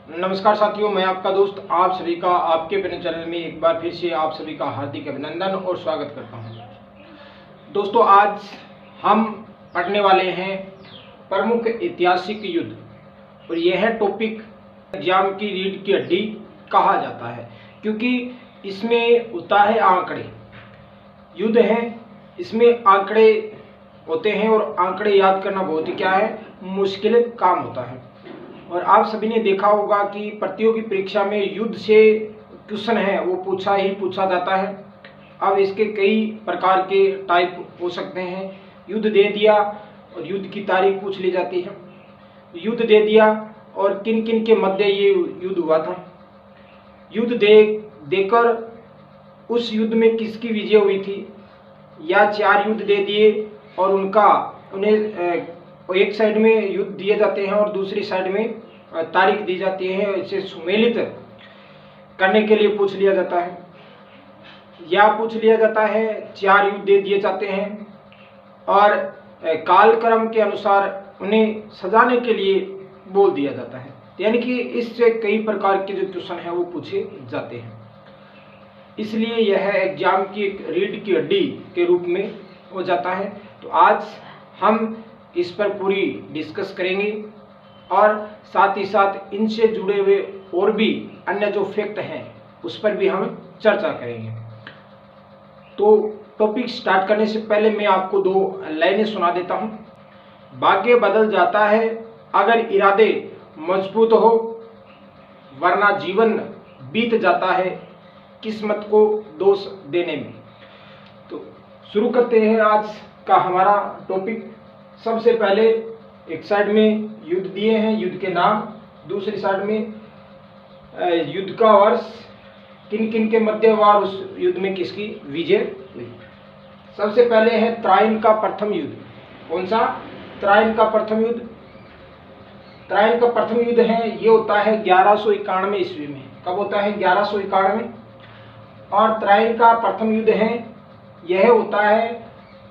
नमस्कार साथियों, मैं आपका दोस्त आप सभी का आपके अपने चैनल में एक बार फिर से आप सभी का हार्दिक अभिनंदन और स्वागत करता हूं। दोस्तों, आज हम पढ़ने वाले हैं प्रमुख ऐतिहासिक युद्ध, और यह टॉपिक एग्जाम की रीढ़ की हड्डी कहा जाता है, क्योंकि इसमें होता है आंकड़े। युद्ध है, इसमें आंकड़े होते हैं और आंकड़े याद करना बहुत ही क्या है, मुश्किल काम होता है। और आप सभी ने देखा होगा कि प्रतियोगी परीक्षा में युद्ध से क्वेश्चन है वो पूछा जाता है। अब इसके कई प्रकार के टाइप हो सकते हैं। युद्ध दे दिया और युद्ध की तारीख पूछ ली जाती है। युद्ध दे दिया और किन किन के मध्य ये युद्ध हुआ था। युद्ध देकर उस युद्ध में किसकी विजय हुई थी, या 4 युद्ध दे दिए और उन्हें एक साइड में युद्ध दिए जाते हैं और दूसरी साइड में तारीख दी जाती है। इसे सुमेलित करने के लिए पूछ लिया जाता है, या पूछ लिया जाता है 4 युद्ध दे दिए जाते हैं और कालक्रम के अनुसार उन्हें सजाने के लिए बोल दिया जाता है। यानी कि इससे कई प्रकार के जो क्वेश्चन है वो पूछे जाते हैं। इसलिए यह एग्जाम की एक रीढ़ की हड्डी के रूप में हो जाता है। तो आज हम इस पर पूरी डिस्कस करेंगे और साथ ही साथ इनसे जुड़े हुए और भी अन्य जो फैक्ट हैं उस पर भी हम चर्चा करेंगे। तो टॉपिक स्टार्ट करने से पहले मैं आपको 2 लाइनें सुना देता हूं। भाग्य बदल जाता है अगर इरादे मजबूत हो, वरना जीवन बीत जाता है किस्मत को दोष देने में। तो शुरू करते हैं आज का हमारा टॉपिक। सबसे पहले एक साइड में युद्ध दिए हैं, युद्ध के नाम, दूसरी साइड में युद्ध का वर्ष, किन किन के मध्य हुआ, उस युद्ध में किसकी विजय हुई। सबसे पहले है त्राइन का प्रथम युद्ध। कौन सा? त्राइन का प्रथम युद्ध। त्राइन का प्रथम युद्ध है, ये होता है 1191 ईस्वी में। कब होता है? 1191। और त्राइन का प्रथम युद्ध है, यह होता है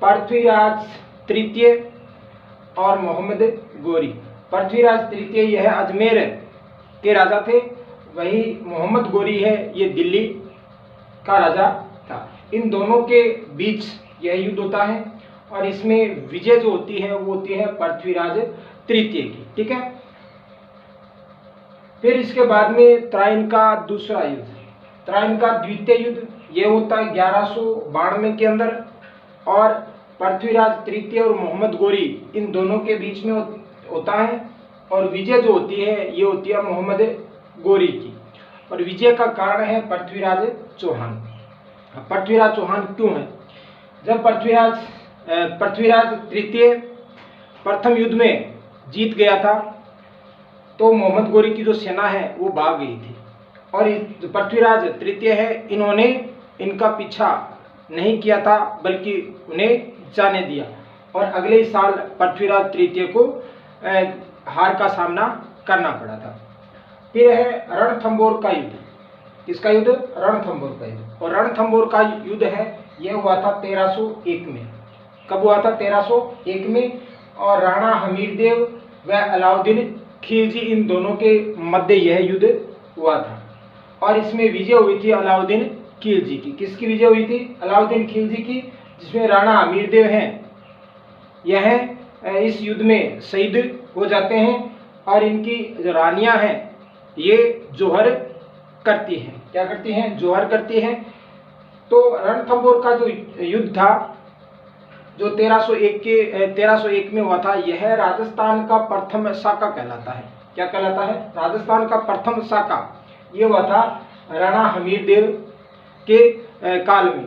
पृथ्वीराज तृतीय और मोहम्मद गोरी। पृथ्वीराज तृतीय यह अजमेर के राजा थे, वही मोहम्मद गोरी है ये दिल्ली का राजा था। इन दोनों के बीच यह युद्ध होता है और इसमें विजय जो होती है वो होती है पृथ्वीराज तृतीय की। ठीक है। फिर इसके बाद में त्राइन का दूसरा युद्ध, त्राइन का द्वितीय युद्ध, यह होता है 1192 के अंदर, और पृथ्वीराज तृतीय और मोहम्मद गोरी इन दोनों के बीच में होता है। और विजय जो होती है ये होती है मोहम्मद गोरी की, और विजय का कारण है पृथ्वीराज चौहान। पृथ्वीराज चौहान क्यों है? जब पृथ्वीराज तृतीय प्रथम युद्ध में जीत गया था तो मोहम्मद गोरी की जो सेना है वो भाग गई थी, और जो पृथ्वीराज तृतीय है इन्होंने इनका पीछा नहीं किया था बल्कि उन्हें जाने दिया, और अगले ही साल पृथ्वीराज तृतीय को हार का सामना करना पड़ा था। फिर है रणथंभौर का युद्ध। किसका युद्ध? रणथंभौर का युद्ध। और रणथंभौर का युद्ध है यह हुआ था 1301 में। कब हुआ था? 1301 में। और राणा हमीरदेव व अलाउद्दीन खिलजी इन दोनों के मध्य यह युद्ध हुआ था, और इसमें विजय हुई थी अलाउद्दीन खिलजी की। किसकी विजय हुई थी? अलाउद्दीन खिलजी की, जिसमें राणा हमीरदेव हैं यह इस युद्ध में शहीद हो जाते हैं, और इनकी जो रानियां हैं ये जोहर करती हैं। क्या करती हैं? जोहर करती हैं। तो रणथंभौर का जो युद्ध था जो 1301 में हुआ था, यह राजस्थान का प्रथम साका कहलाता है। क्या कहलाता है? राजस्थान का प्रथम साका ये हुआ था राणा हमीरदेव के काल में।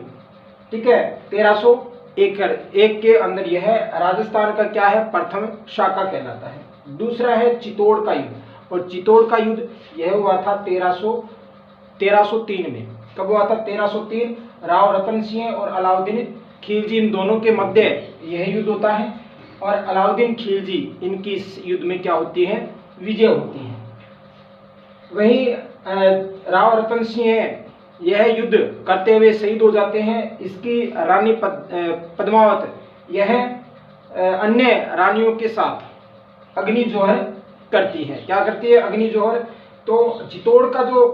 ठीक है। 1301 के अंदर यह राजस्थान का क्या है? प्रथम शाखा कहलाता है। दूसरा है चित्तौड़ का युद्ध, और चित्तौड़ का युद्ध यह हुआ था 1303 में। कब हुआ था? 1303। राव रतन सिंह और अलाउद्दीन खिलजी इन दोनों के मध्य यह युद्ध होता है, और अलाउद्दीन खिलजी इनकी इस युद्ध में क्या होती है? विजय होती है। वहीं राव रतन सिंह यह युद्ध करते हुए शहीद हो जाते हैं। इसकी रानी पद्मावत यह अन्य रानियों के साथ अग्नि जोहर करती है। क्या करती है? अग्नि जोहर तो चित्तौड़ का जो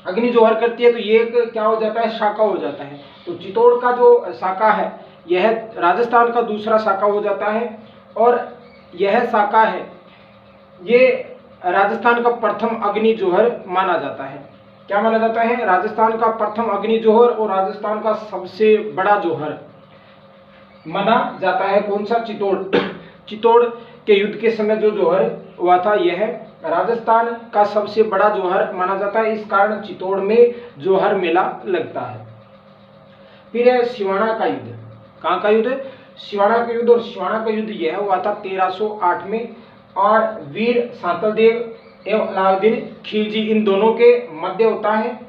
अग्नि जौहर करती है तो ये एक क्या हो जाता है, शाखा हो जाता है। तो चित्तौड़ का जो शाखा है यह राजस्थान का दूसरा शाखा हो जाता है, और यह शाखा है ये राजस्थान का प्रथम अग्नि जौहर माना जाता है। क्या माना जाता है? राजस्थान का प्रथम अग्नि जौहर और राजस्थान का सबसे बड़ा जौहर माना जाता है। कौन सा? चित्तौड़। चित्तौड़ के युद्ध के समय जो जौहर हुआ था यह राजस्थान का सबसे बड़ा जौहर माना जाता है। इस कारण चित्तौड़ में जौहर मेला लगता है। फिर है सिवाना का युद्ध। कहाँ का युद्ध? सिवाना का युद्ध। और सिवाना का युद्ध यह हुआ था 1308 में, और वीर सांतलदेव एवं अलाउद्दीन खिलजी इन दोनों के मध्य होता है।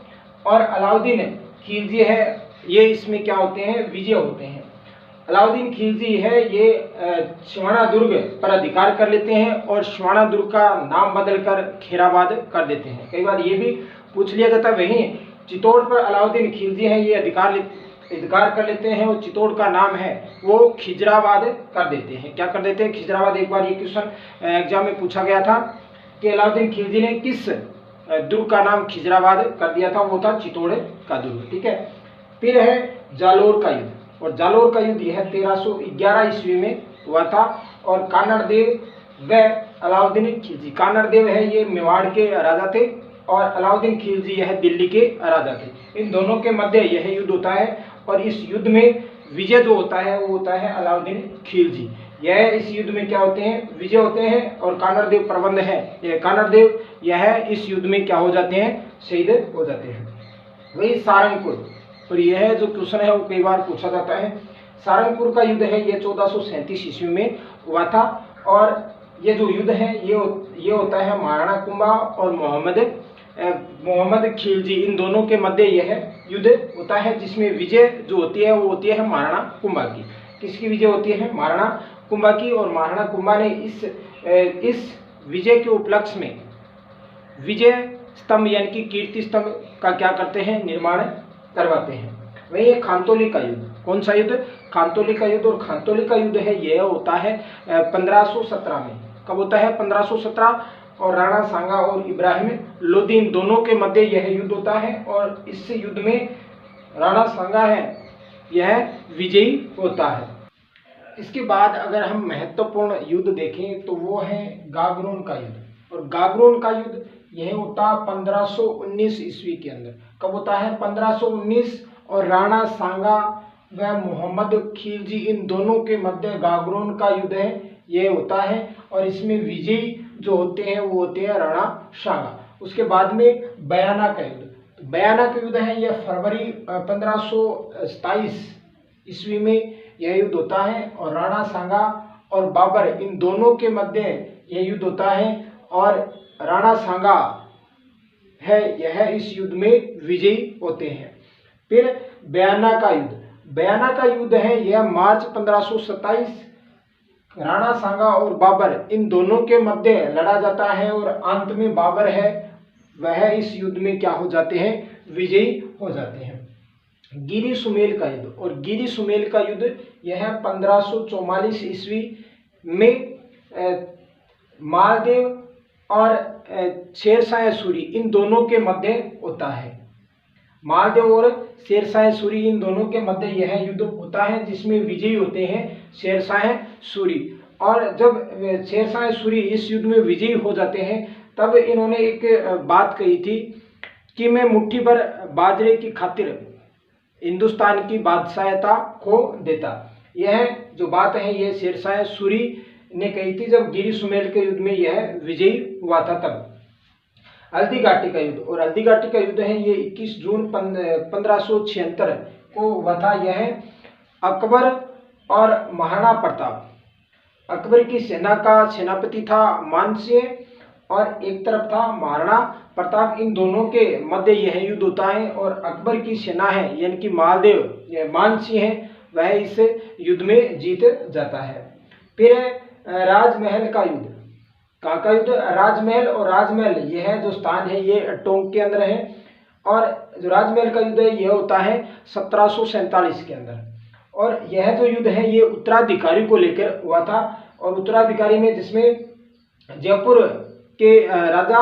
और अलाउद्दीन खिलजी है ये इसमें क्या होते हैं? विजय होते हैं। अलाउद्दीन खिलजी है ये सिवाना दुर्ग पर अधिकार कर लेते हैं और सिवाना दुर्ग का नाम बदलकर खैराबाद कर देते हैं। कई बार ये भी पूछ लिया जाता है। वहीं चित्तौड़ पर अलाउद्दीन खिलजी है ये अधिकार कर लेते हैं और चित्तौड़ का नाम है वो खिजराबाद कर देते हैं। क्या कर देते हैं? खिजराबाद। एक बार ये क्वेश्चन एग्जाम में पूछा गया था कि अलाउद्दीन खिलजी ने किस दुर्ग का नाम खिजराबाद कर दिया था? वो था चित्तौड़ का दुर्ग। ठीक है। फिर है जालोर का युद्ध। और जालोर का युद्ध यह 1311 ईस्वी में हुआ था। और कानड़ देव व अलाउद्दीन खिलजी, कानड़ देव है ये मेवाड़ के राजा थे और अलाउद्दीन खिलजी यह दिल्ली के राजा थे। इन दोनों के मध्य यह युद्ध होता है और इस युद्ध में विजय जो होता है वो होता है अलाउद्दीन खिलजी। यह इस युद्ध में क्या होते हैं? विजय होते हैं। और कानड़ देव प्रबंध है, कानड़ देव यह इस युद्ध में क्या हो जाते हैं? शहीद हो जाते हैं। वही सारंगपुर, और यह जो क्वेश्चन है वो कई बार पूछा जाता है। सारंगपुर का युद्ध है ये 1437 ईस्वी में हुआ था। और ये जो युद्ध है ये होता है महाराणा कुंभा और मोहम्मद खिलजी इन दोनों के मध्य यह युद्ध होता है, जिसमें विजय जो होती है वो होती है महाराणा कुंभा की। किसकी विजय होती है? महाराणा कुंभा की। और महाराणा कुंभा ने इस विजय के उपलक्ष्य में विजय स्तंभ यानी कि कीर्ति स्तंभ का क्या करते हैं? निर्माण करवाते हैं। वही खानतौली का युद्ध। कौन सा युद्ध? खानतौली का युद्ध। और खानतौली का युद्ध है यह होता है 1517 में। कब होता है? 1517। और राणा सांगा और इब्राहिम लोदी इन दोनों के मध्य यह युद्ध होता है। और इस युद्ध में राणा सांगा है यह विजयी होता है। इसके बाद अगर हम महत्वपूर्ण युद्ध देखें तो वो है गागरोन का युद्ध। और गागरोन का युद्ध यह होता 1519 ईस्वी के अंदर। कब होता है? 1519। और राणा सांगा व मोहम्मद खिलजी इन दोनों के मध्य गागरोन का युद्ध है ये होता है। और इसमें विजयी जो होते हैं वो होते हैं राणा सांगा। उसके बाद में बयाना का युद्ध। बयाना का युद्ध है यह फरवरी 1527 ईस्वी में यह युद्ध होता है। और राणा सांगा और बाबर इन दोनों के मध्य यह युद्ध होता है। और राणा सांगा है यह इस युद्ध में विजयी होते हैं। फिर बयाना का युद्ध। बयाना का युद्ध है यह मार्च 1527 राणा सांगा और बाबर इन दोनों के मध्य लड़ा जाता है। और अंत में बाबर है वह इस युद्ध में क्या हो जाते हैं? विजयी हो जाते हैं। गिरी सुमेल का युद्ध। और गिरी सुमेल का युद्ध यह 1544 ईस्वी में मालदेव और शेरशाह सूरी इन दोनों के मध्य होता है। मालदेव और शेरशाह सूरी इन दोनों के मध्य यह युद्ध होता है, जिसमें विजयी होते हैं शेरशाह सूरी। और जब शेरशाह सूरी इस युद्ध में विजयी हो जाते हैं तब इन्होंने एक बात कही थी कि मैं मुट्ठी भर बाजरे की खातिर हिंदुस्तान की बादशाहता खो देता। यह जो बात है ये शेरशाह सूरी ने कही थी जब गिरी सुमेल के युद्ध में यह विजयी हुआ था तब। हल्दी घाटी का युद्ध। और हल्दी घाटी का युद्ध है ये 21 जून 1576 को हुआ था। यह अकबर और महाराणा प्रताप, अकबर की सेना का सेनापति था मानसिंह और एक तरफ था महाराणा प्रताप। इन दोनों के मध्य यह युद्ध होता है। और अकबर की सेना है यानी कि मालदेव मानसिंह है वह इस युद्ध में जीत जाता है। फिर राजमहल का युद्ध। कहाँ का युद्ध? राजमहल। और राजमहल यह जो स्थान है ये टोंक के अंदर है। और जो राजमहल का युद्ध है यह होता है 1747 के अंदर। और यह जो युद्ध है ये उत्तराधिकारी को लेकर हुआ था। और उत्तराधिकारी में जिसमें जयपुर के राजा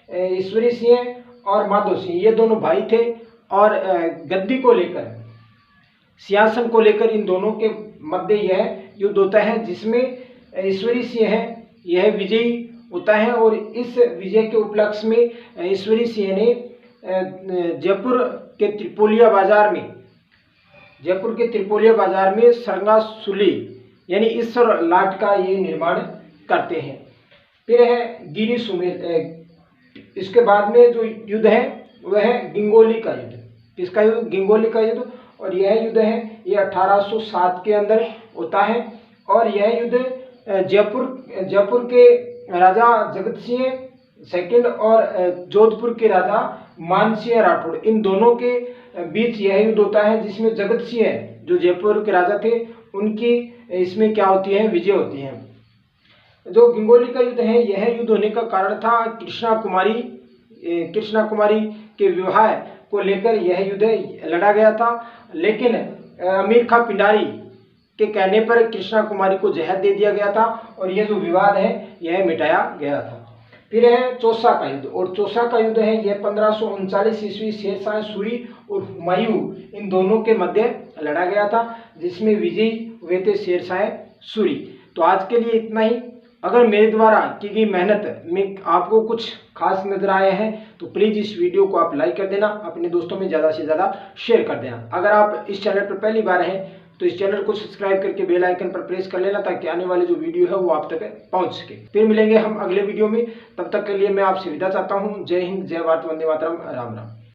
ईश्वरी सिंह और माधो सिंह ये दोनों भाई थे और गद्दी को लेकर, सिंहासन को लेकर इन दोनों के मध्य यह युद्ध होता है, जिसमें ईश्वरी सिंह है यह विजयी होता है। और इस विजय के उपलक्ष्य में ईश्वरी सिंह ने जयपुर के त्रिपोलिया बाजार में सरंगासुली यानी ईश्वर लाट का ये निर्माण करते हैं। फिर है गिरी सुमेर। इसके बाद में जो युद्ध है वह है गिंगोली का युद्ध। किसका युद्ध? गिंगोली का युद्ध। और यह युद्ध है ये 1807 के अंदर होता है। और यह युद्ध जयपुर के राजा जगत सिंह सेकंड और जोधपुर के राजा मानसिंह राठौड़ इन दोनों के बीच यह युद्ध होता है, जिसमें जगत सिंह जो जयपुर के राजा थे उनकी इसमें क्या होती है? विजय होती है। जो गिंगोली का युद्ध है यह युद्ध होने का कारण था कृष्णा कुमारी के विवाह को लेकर यह युद्ध लड़ा गया था, लेकिन अमीर खां पिंडारी के कहने पर कृष्णा कुमारी को जहर दे दिया गया था और यह जो विवाद है यह मिटाया गया था। फिर है चौसा का युद्ध। और चौसा का युद्ध है यह 1539 ईस्वी शेरशाह सूरी और हुमायूं इन दोनों के मध्य लड़ा गया था, जिसमें विजयी हुए थे शेरशाह सूरी। तो आज के लिए इतना ही। अगर मेरे द्वारा की गई मेहनत में आपको कुछ खास नजर आए हैं तो प्लीज़ इस वीडियो को आप लाइक कर देना, अपने दोस्तों में ज़्यादा से ज़्यादा शेयर कर देना। अगर आप इस चैनल पर पहली बार हैं तो इस चैनल को सब्सक्राइब करके बेल आइकन पर प्रेस कर लेना, ताकि आने वाले जो वीडियो है वो आप तक पहुंच सके। फिर मिलेंगे हम अगले वीडियो में, तब तक के लिए मैं आपसे विदा चाहता हूँ। जय हिंद, जय भारत, वंदे मातरम, राम राम।